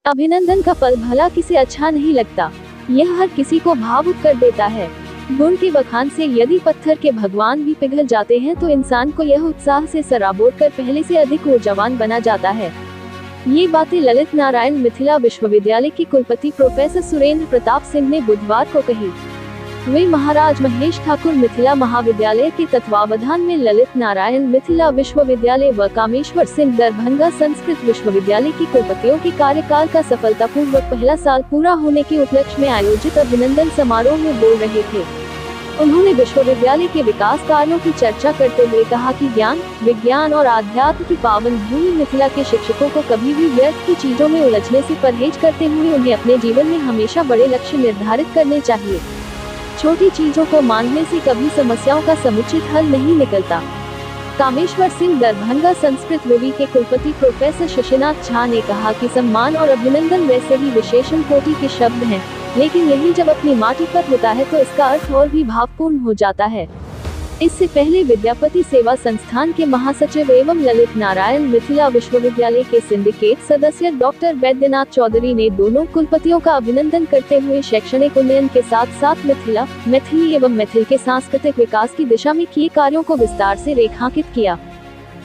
अभिनंदन का पल भला किसे अच्छा नहीं लगता। यह हर किसी को भावुक कर देता है। गुण के बखान से यदि पत्थर के भगवान भी पिघल जाते हैं तो इंसान को यह उत्साह से सराबोर कर पहले से अधिक ऊर्जावान बना जाता है। ये बातें ललित नारायण मिथिला विश्वविद्यालय के कुलपति प्रोफेसर सुरेंद्र प्रताप सिंह ने बुधवार को कही। वे महाराज महेश ठाकुर मिथिला महाविद्यालय के तत्वावधान में ललित नारायण मिथिला विश्वविद्यालय व कामेश्वर सिंह दरभंगा संस्कृत विश्वविद्यालय की कुलपतियों के कार्यकाल का सफलतापूर्वक पहला साल पूरा होने के उपलक्ष्य में आयोजित अभिनंदन समारोह में बोल रहे थे। उन्होंने विश्वविद्यालय के विकास कार्यों की चर्चा करते हुए कहा कि ज्ञान, विज्ञान और आध्यात्म की पावन भूमि मिथिला के शिक्षकों को कभी भी व्यर्थ की चीजों में उलझने से परहेज करते हुए उन्हें अपने जीवन में हमेशा बड़े लक्ष्य निर्धारित करने चाहिए। छोटी चीजों को मानने से कभी समस्याओं का समुचित हल नहीं निकलता। कामेश्वर सिंह दरभंगा संस्कृत विवि के कुलपति प्रोफेसर शशिनाथ झा ने कहा कि सम्मान और अभिनंदन वैसे ही विशेषण कोटि के शब्द हैं, लेकिन यही जब अपनी माटी पर होता है तो इसका अर्थ और भी भावपूर्ण हो जाता है। इससे पहले विद्यापति सेवा संस्थान के महासचिव एवं ललित नारायण मिथिला विश्वविद्यालय के सिंडिकेट सदस्य डॉक्टर वैद्यनाथ चौधरी ने दोनों कुलपतियों का अभिनंदन करते हुए शैक्षणिक उन्नयन के साथ साथ मिथिला, मैथिली एवं मैथिल के सांस्कृतिक विकास की दिशा में किए कार्यों को विस्तार से रेखांकित किया।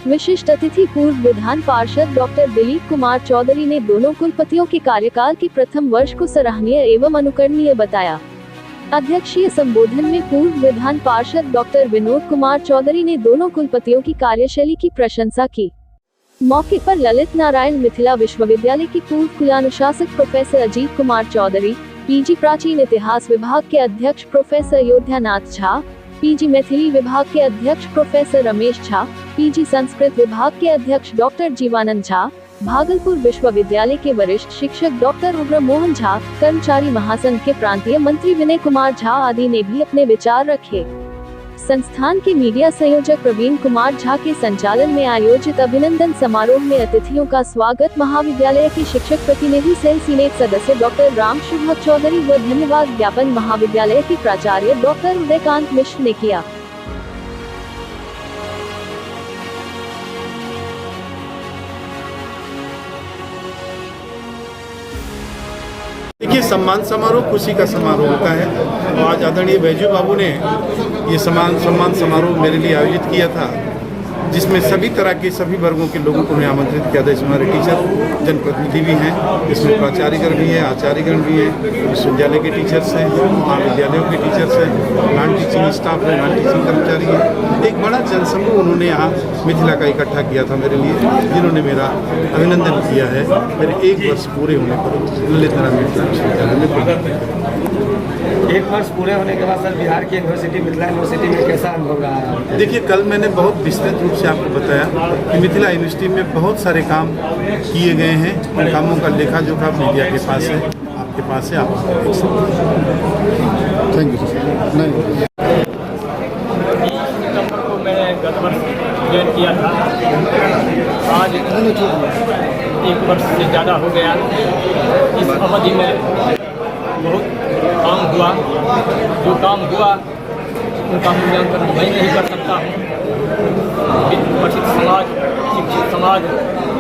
विशिष्ट अतिथि पूर्व विधान पार्षद डॉक्टर दिलीप कुमार चौधरी ने दोनों कुलपतियों के कार्यकाल के प्रथम वर्ष को सराहनीय एवं अनुकरणीय बताया। अध्यक्षीय संबोधन में पूर्व विधान पार्षद डॉक्टर विनोद कुमार चौधरी ने दोनों कुलपतियों की कार्यशैली की प्रशंसा की। मौके पर ललित नारायण मिथिला विश्वविद्यालय के पूर्व कुलानुशासक प्रोफेसर अजीत कुमार चौधरी, पीजी प्राचीन इतिहास विभाग के अध्यक्ष प्रोफेसर अयोध्यानाथ झा, पीजी मैथिली विभाग के अध्यक्ष प्रोफेसर रमेश झा, पीजी संस्कृत विभाग के अध्यक्ष डॉक्टर जीवानंद झा, भागलपुर विश्वविद्यालय के वरिष्ठ शिक्षक डॉक्टर उग्र मोहन झा, कर्मचारी महासंघ के प्रांतीय मंत्री विनय कुमार झा आदि ने भी अपने विचार रखे। संस्थान के मीडिया संयोजक प्रवीण कुमार झा के संचालन में आयोजित अभिनंदन समारोह में अतिथियों का स्वागत महाविद्यालय के शिक्षक प्रतिनिधि सेल सीनेट सदस्य डॉक्टर राम शुभ चौधरी व धन्यवाद ज्ञापन महाविद्यालय के प्राचार्य डॉक्टर उदयकांत मिश्र ने किया। देखिए, सम्मान समारोह खुशी का समारोह होता है और आज आदरणीय बैजू बाबू ने ये सम्मान समारोह मेरे लिए आयोजित किया था, जिसमें सभी तरह के सभी वर्गों के लोगों को उन्हें आमंत्रित किया था। इसमें हमारे टीचर जनप्रतिनिधि भी हैं, इसमें प्राचार्यगण भी हैं, आचार्यगण भी हैं, विश्वविद्यालय के टीचर्स हैं, महाविद्यालयों के टीचर्स हैं, नॉन टीचिंग स्टाफ है, नॉन टीचिंग कर्मचारी हैं। एक बड़ा जनसमूह उन्होंने यहाँ मिथिला का इकट्ठा किया था मेरे लिए, जिन्होंने मेरा अभिनंदन किया है मेरे 1 वर्ष पूरे होने पर ललित नारायण मिथिला विश्वविद्यालय में। 1 वर्ष पूरे होने के बाद सर बिहार की यूनिवर्सिटी मिथिला यूनिवर्सिटी में कैसा अनुभव रहा है? देखिए, कल मैंने बहुत विस्तृत रूप से आपको बताया कि मिथिला यूनिवर्सिटी में बहुत सारे काम किए गए हैं। उन कामों का लेखा जोखा मीडिया के पास है, आपके पास है, आप देख सकते हैं। Thank you sir. नहीं सितंबर को मैंने गत वर्ष ज्वाइन किया था। आज 1 वर्ष से ज़्यादा हो गया। इस अवधि में बहुत काम हुआ। जो काम हुआ उनका मूल्यांकन मैं नहीं कर सकता हूँ। प्रसिद्ध समाज, शिक्षित समाज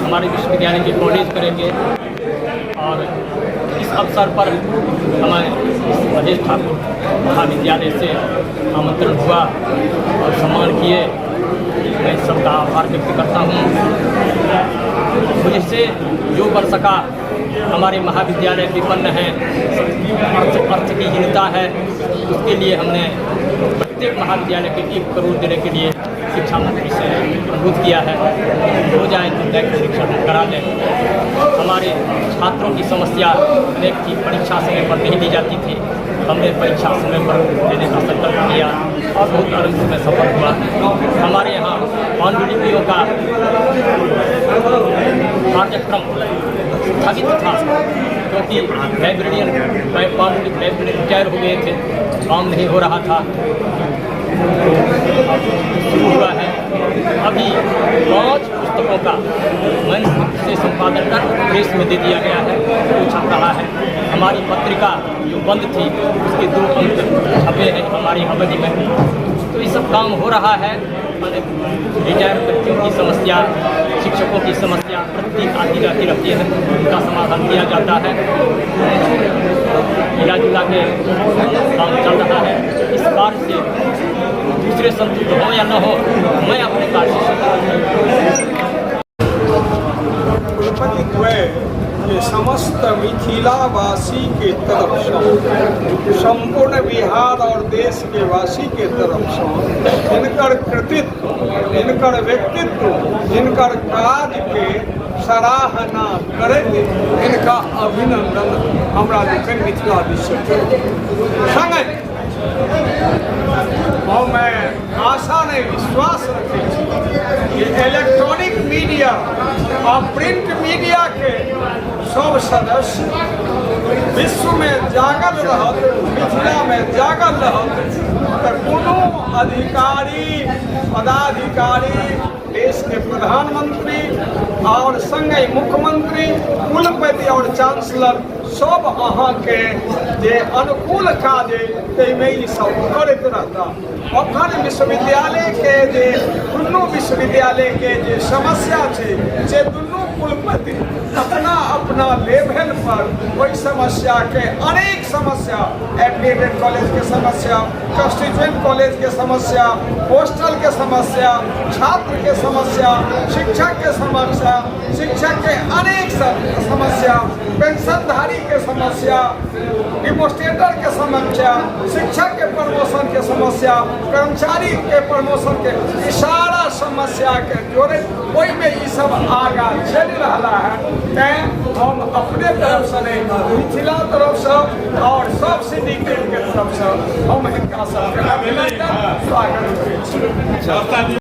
हमारे विश्वविद्यालय के कॉलेज करेंगे। और इस अवसर पर हमें महेश ठाकुर महाविद्यालय से आमंत्रण हुआ और सम्मान किए। मैं सबका आभार व्यक्त करता हूँ। मुझसे जो कर सका, हमारे महाविद्यालय विपन्न है, अर्थ की हीनता है, उसके लिए हमने प्रत्येक महाविद्यालय के 1 करोड़ देने के लिए शिक्षा मंत्री से अनुरोध किया है। हो जाए तो दैनिक शिक्षण करा लें। हमारे छात्रों की समस्या अनेक थी, परीक्षा समय पर नहीं दी जाती थी। हमने परीक्षा समय पर देने का संकल्प किया और बहुत आनंद में सफल हुआ। हमारे यहाँ पांडुलिपियों का कार्यक्रम स्थगित था क्योंकि लाइब्रेरियन पांडुलिपि लाइब्रेरियन रिटायर हो गए थे, काम नहीं हो रहा था। शुरू हुआ है। अभी 5 पुस्तकों का मैनुस्क्रिप्ट से संपादन कर प्रेस में दे दिया गया है, वो छप रहा है। हमारी पत्रिका जो बंद थी उसके 2 अंक छपे हैं हमारी अवधि में। तो ये सब काम हो रहा है। रिटायर व्यक्तियों की समस्या, शिक्षा शिक्षकों की समस्या प्रतिदिन आती रहती है, उनका समाधान किया जाता है। मिला जुला के काम चल रहा है। इस कार्य से दूसरे संतुष्ट हो या न हो, मैं अपने कार्य से कुलपति द्वय ये समस्त मिथिलावासी के तरफ से, संपूर्ण बिहार और देश के वासी के तरफ से इनकर कृतित्व, इनकर व्यक्तित्व, इनकर कार्य के सराहना करेंगे, इनका अभिनंदन हमरा लोकनि मिथिला दिस संगे। और मैं आशा नहीं विश्वास रखे कि इलेक्ट्रॉनिक मीडिया और प्रिंट मीडिया के सब सदस्य विश्व में जागल रहत, मिथिला में जागल रहत, तो कोनो अधिकारी पदाधिकारी, देश के प्रधानमंत्री और संगे मुख्यमंत्री, कुलपति और चांसलर सब अहाँ के जे अनुकूल काज ताहिमे ई सब करैत रहता। अखन विश्वविद्यालय के जे दुनू विश्वविद्यालय के जे समस्या छै से दुनू कुलपति अपना अपना लेवल पर ओहि समस्या के अनेक समस्या, एफिलिएटेड कॉलेज के समस्या, कंस्टिट्यूएंट कॉलेज के समस्या, हॉस्टल के समस्या, छात्र के समस्या, शिक्षक के समस्या, शिक्षक के अनेक समस्या, पेंशनधारी के समस्या, डिमोस्ट्रेटर के समस्या, शिक्षक के प्रमोशन के समस्या, कर्मचारी के प्रमोशन के सारा समस्या के जोड़े ओहि में ई सब आगा चल रहा है। तैं हम अपने तरफ से नहीं, मिथिला तरफ से और सब सिंडिकेट के तरफ से हम इनका सबके अभिनंदन स्वागत करै छी।